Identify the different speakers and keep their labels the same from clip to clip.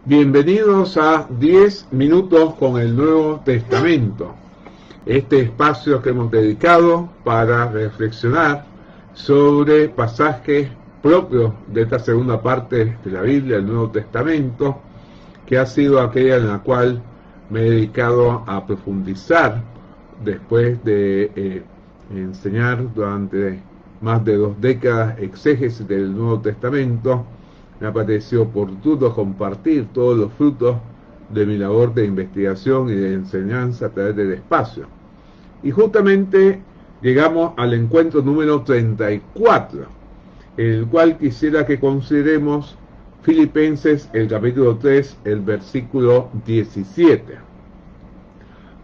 Speaker 1: Bienvenidos a 10 minutos con el Nuevo Testamento, este espacio que hemos dedicado para reflexionar sobre pasajes propios de esta segunda parte de la Biblia, el Nuevo Testamento, que ha sido aquella en la cual me he dedicado a profundizar después de enseñar durante más de 2 décadas exégesis del Nuevo Testamento. Me ha parecido oportuno compartir todos los frutos de mi labor de investigación y de enseñanza a través del espacio. Y justamente llegamos al encuentro número 34, en el cual quisiera que consideremos Filipenses, el capítulo 3, el versículo 17.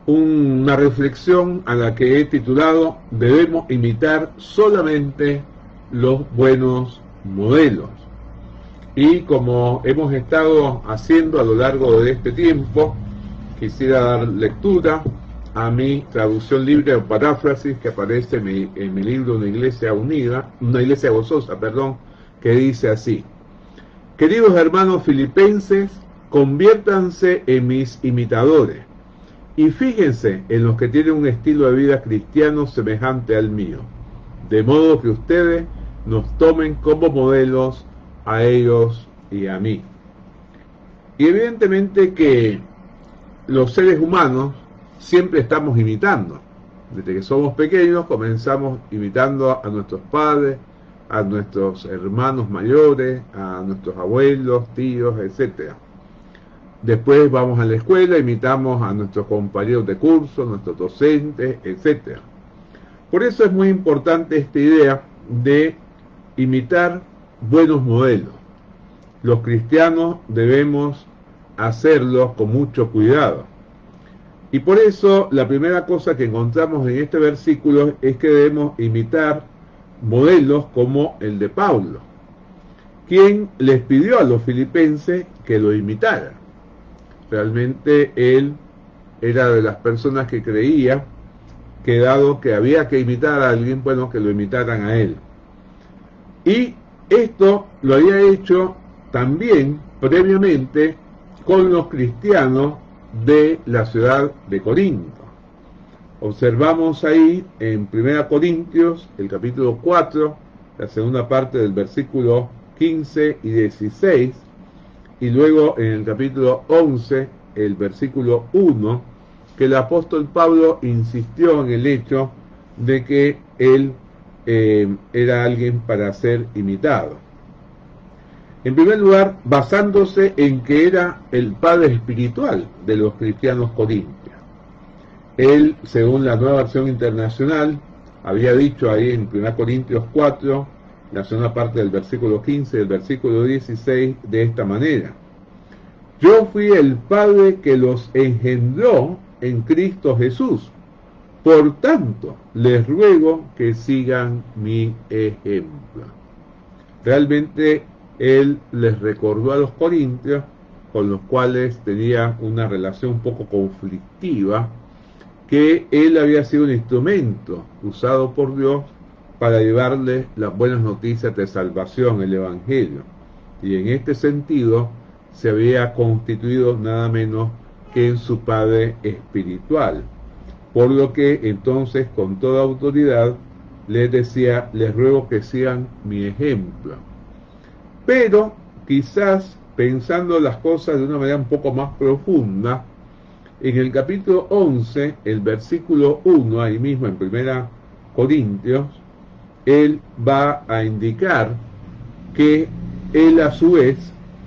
Speaker 1: Una reflexión a la que he titulado "Debemos imitar solamente los buenos modelos". Y como hemos estado haciendo a lo largo de este tiempo, quisiera dar lectura a mi traducción libre o paráfrasis que aparece en mi libro Una iglesia gozosa, que dice así: Queridos hermanos filipenses, conviértanse en mis imitadores y fíjense en los que tienen un estilo de vida cristiano semejante al mío, de modo que ustedes nos tomen como modelos a ellos y a mí. Y evidentemente que los seres humanos siempre estamos imitando. Desde que somos pequeños comenzamos imitando a nuestros padres, a nuestros hermanos mayores, a nuestros abuelos, tíos, etc. Después vamos a la escuela, imitamos a nuestros compañeros de curso, nuestros docentes, etc. Por eso es muy importante esta idea de imitar buenos modelos. Los cristianos debemos hacerlo con mucho cuidado. Y por eso la primera cosa que encontramos en este versículo es que debemos imitar modelos como el de Pablo, quien les pidió a los filipenses que lo imitaran. Realmente él era de las personas que creía que dado que había que imitar a alguien, bueno, que lo imitaran a él. Y esto lo había hecho también previamente con los cristianos de la ciudad de Corinto. Observamos ahí en 1 Corintios, el capítulo 4, la segunda parte del versículo 15 y 16, y luego en el capítulo 11, el versículo 1, que el apóstol Pablo insistió en el hecho de que él era alguien para ser imitado. En primer lugar, basándose en que era el padre espiritual de los cristianos corintios. Él, según la Nueva Versión Internacional, había dicho ahí en 1 Corintios 4, la segunda parte del versículo 15 y el versículo 16, de esta manera: Yo fui el padre que los engendró en Cristo Jesús. Por tanto, les ruego que sigan mi ejemplo. Realmente él les recordó a los corintios, con los cuales tenía una relación un poco conflictiva, que él había sido un instrumento usado por Dios para llevarles las buenas noticias de salvación, el Evangelio. Y en este sentido se había constituido nada menos que en su padre espiritual. Por lo que entonces con toda autoridad les decía: les ruego que sigan mi ejemplo. Pero quizás pensando las cosas de una manera un poco más profunda, en el capítulo 11, el versículo 1, ahí mismo en 1 Corintios, él va a indicar que él a su vez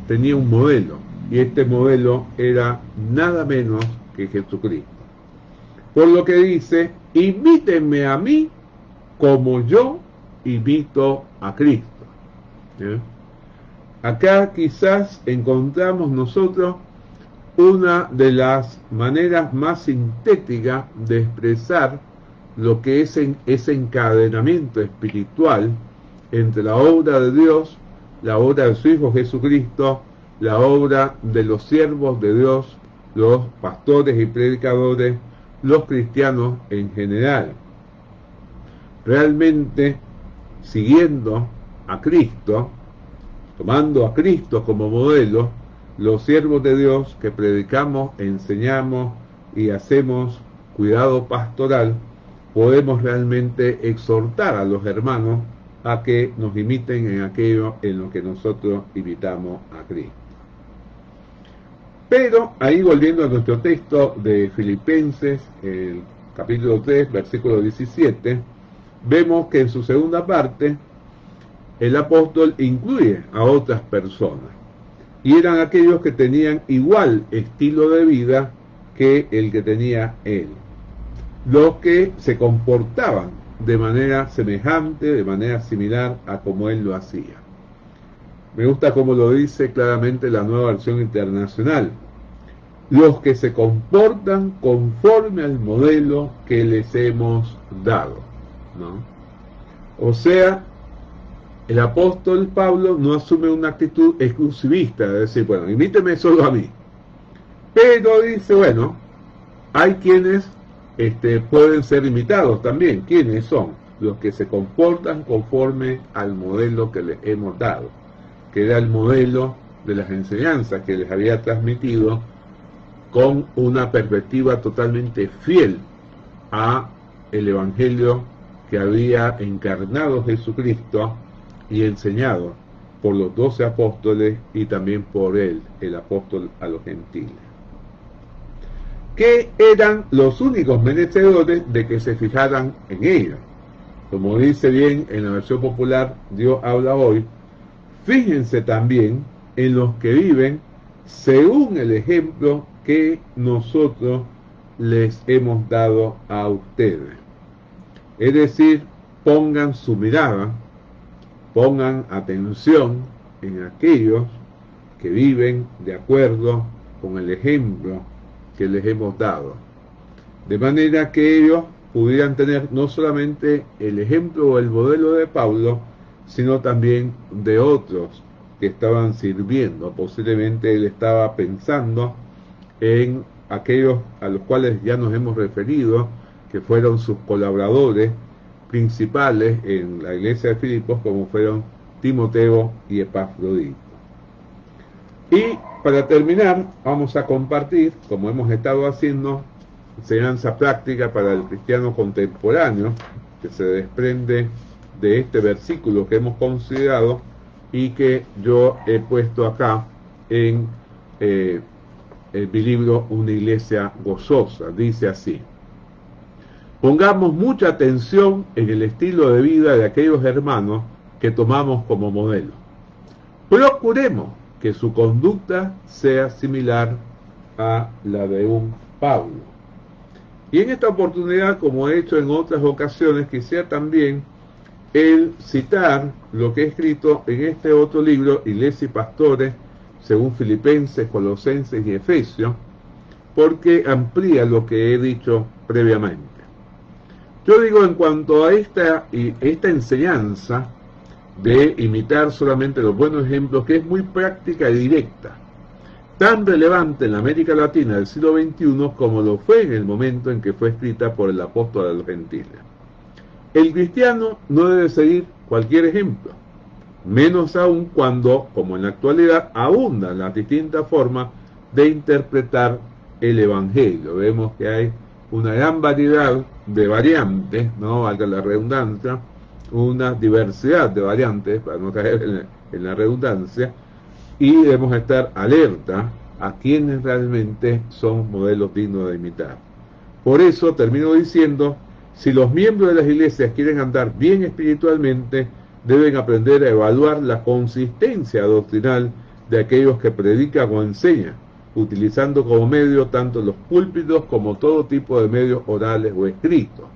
Speaker 1: tenía un modelo, y este modelo era nada menos que Jesucristo. Por lo que dice: imítenme a mí como yo imito a Cristo. ¿Sí? Acá quizás encontramos nosotros una de las maneras más sintéticas de expresar lo que es ese encadenamiento espiritual entre la obra de Dios, la obra de su Hijo Jesucristo, la obra de los siervos de Dios, los pastores y predicadores, los cristianos en general. Realmente, siguiendo a Cristo, tomando a Cristo como modelo, los siervos de Dios que predicamos, enseñamos y hacemos cuidado pastoral, podemos realmente exhortar a los hermanos a que nos imiten en aquello en lo que nosotros imitamos a Cristo. Pero ahí, volviendo a nuestro texto de Filipenses, el capítulo 3, versículo 17, vemos que en su segunda parte el apóstol incluye a otras personas, y eran aquellos que tenían igual estilo de vida que el que tenía él, los que se comportaban de manera semejante, de manera similar a como él lo hacía. Me gusta como lo dice claramente la Nueva Versión Internacional: los que se comportan conforme al modelo que les hemos dado, ¿no? O sea, el apóstol Pablo no asume una actitud exclusivista de decir, bueno, imíteme solo a mí. Pero dice, bueno, hay quienes pueden ser imitados también. ¿Quiénes son? Los que se comportan conforme al modelo que les hemos dado, que era el modelo de las enseñanzas que les había transmitido, con una perspectiva totalmente fiel a el evangelio que había encarnado Jesucristo y enseñado por los 12 apóstoles y también por él, el apóstol a los gentiles, que eran los únicos merecedores de que se fijaran en ellos. Como dice bien en la versión popular, Dios habla hoy: fíjense también en los que viven según el ejemplo que nosotros les hemos dado a ustedes. Es decir, pongan su mirada, pongan atención en aquellos que viven de acuerdo con el ejemplo que les hemos dado, de manera que ellos pudieran tener no solamente el ejemplo o el modelo de Pablo, sino también de otros que estaban sirviendo. Posiblemente él estaba pensando en aquellos a los cuales ya nos hemos referido, que fueron sus colaboradores principales en la iglesia de Filipos, como fueron Timoteo y Epafrodito. Y para terminar, vamos a compartir, como hemos estado haciendo, enseñanza práctica para el cristiano contemporáneo, que se desprende de este versículo que hemos considerado y que yo he puesto acá en mi libro Una Iglesia Gozosa. Dice así: pongamos mucha atención en el estilo de vida de aquellos hermanos que tomamos como modelo. Procuremos que su conducta sea similar a la de un Pablo. Y en esta oportunidad, como he hecho en otras ocasiones, quisiera también el citar lo que he escrito en este otro libro, Iglesia y Pastores, según Filipenses, Colosenses y Efesios, porque amplía lo que he dicho previamente. Yo digo, en cuanto a esta enseñanza de imitar solamente los buenos ejemplos, que es muy práctica y directa, tan relevante en la América Latina del siglo XXI como lo fue en el momento en que fue escrita por el apóstol a los gentiles. El cristiano no debe seguir cualquier ejemplo, menos aún cuando, como en la actualidad, abundan las distintas formas de interpretar el Evangelio. Vemos que hay una gran variedad de variantes, no valga la redundancia, una diversidad de variantes, para no caer en la redundancia, y debemos estar alerta a quienes realmente son modelos dignos de imitar. Por eso termino diciendo: si los miembros de las iglesias quieren andar bien espiritualmente, deben aprender a evaluar la consistencia doctrinal de aquellos que predican o enseñan, utilizando como medio tanto los púlpitos como todo tipo de medios orales o escritos.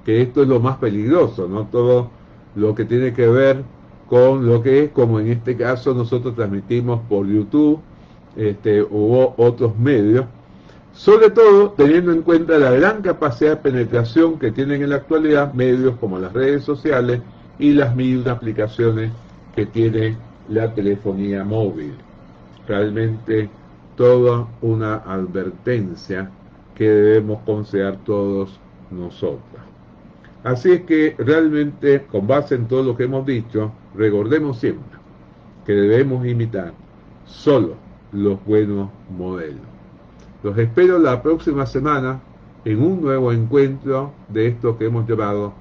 Speaker 1: Que esto es lo más peligroso, no todo lo que tiene que ver con lo que es, como en este caso nosotros transmitimos por YouTube u otros medios, sobre todo teniendo en cuenta la gran capacidad de penetración que tienen en la actualidad medios como las redes sociales y las mismas aplicaciones que tiene la telefonía móvil. Realmente toda una advertencia que debemos considerar todos nosotros. Así es que realmente, con base en todo lo que hemos dicho, recordemos siempre que debemos imitar solo los buenos modelos. Los espero la próxima semana en un nuevo encuentro de esto que hemos llamado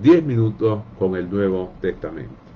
Speaker 1: 10 minutos con el Nuevo Testamento.